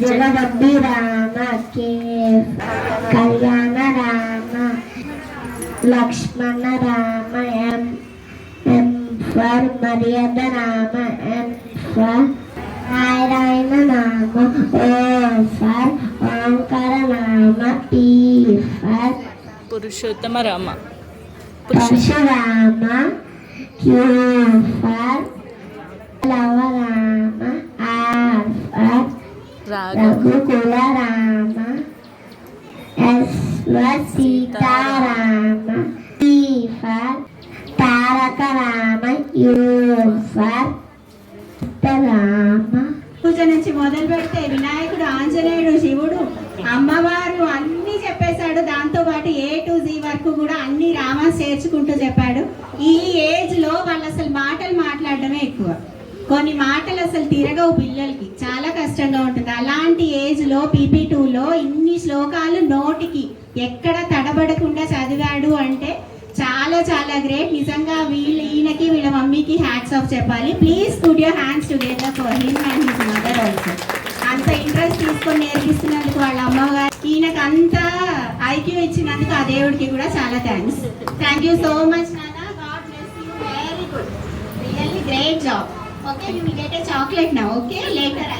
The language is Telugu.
జగదబ్బి రామ కే కళ్యాణ రామ లక్ష్మణ రామ ఎం ఫర్ మర్యాద రామ ఎం ఫర్ నారాయణ నామ ఓ ఫర్ ఓంకార నామ P for Purushottama Rama Parashurama Q for Lava Rama R for Raghukula Rama S for Sitarama T for Taraka Rama U for Rama. పూజ నుంచి మొదలు పెడితే వినాయకుడు, ఆంజనేయుడు, శివుడు, అమ్మవారు అన్నీ చెప్పేశాడు. దాంతో పాటు A to Z వరకు కూడా అన్ని రామాస్ చేర్చుకుంటూ చెప్పాడు. ఈ ఏజ్ లో వాళ్ళు అసలు మాటలు మాట్లాడడమే ఎక్కువ. కొన్ని మాటలు అసలు తిరగవు, పిల్లలకి చాలా కష్టంగా ఉంటుంది. అలాంటి ఏజ్ లో PP2లో ఇన్ని శ్లోకాలు నోటికి ఎక్కడ తడబడకుండా చదివాడు అంటే చాలా చాలా గ్రేట్. నిజంగా ఈయనకి వీళ్ళ మమ్మీకి హ్యాట్స్ ఆఫ్ చెప్పాలి. Please put your hands together for him and his mother also. అంత ఇంట్రెస్ట్ తీసుకొని నేర్పిస్తున్నందుకు వాళ్ళ అమ్మగారు, ఈయనకు అంత ఐక్యూ ఇచ్చినందుకు ఆ దేవుడికి కూడా చాలా thanks. Thank you so much నాన్న. God bless you. Very good, really great job. Okay, you will get a chocolate now. Okay, later.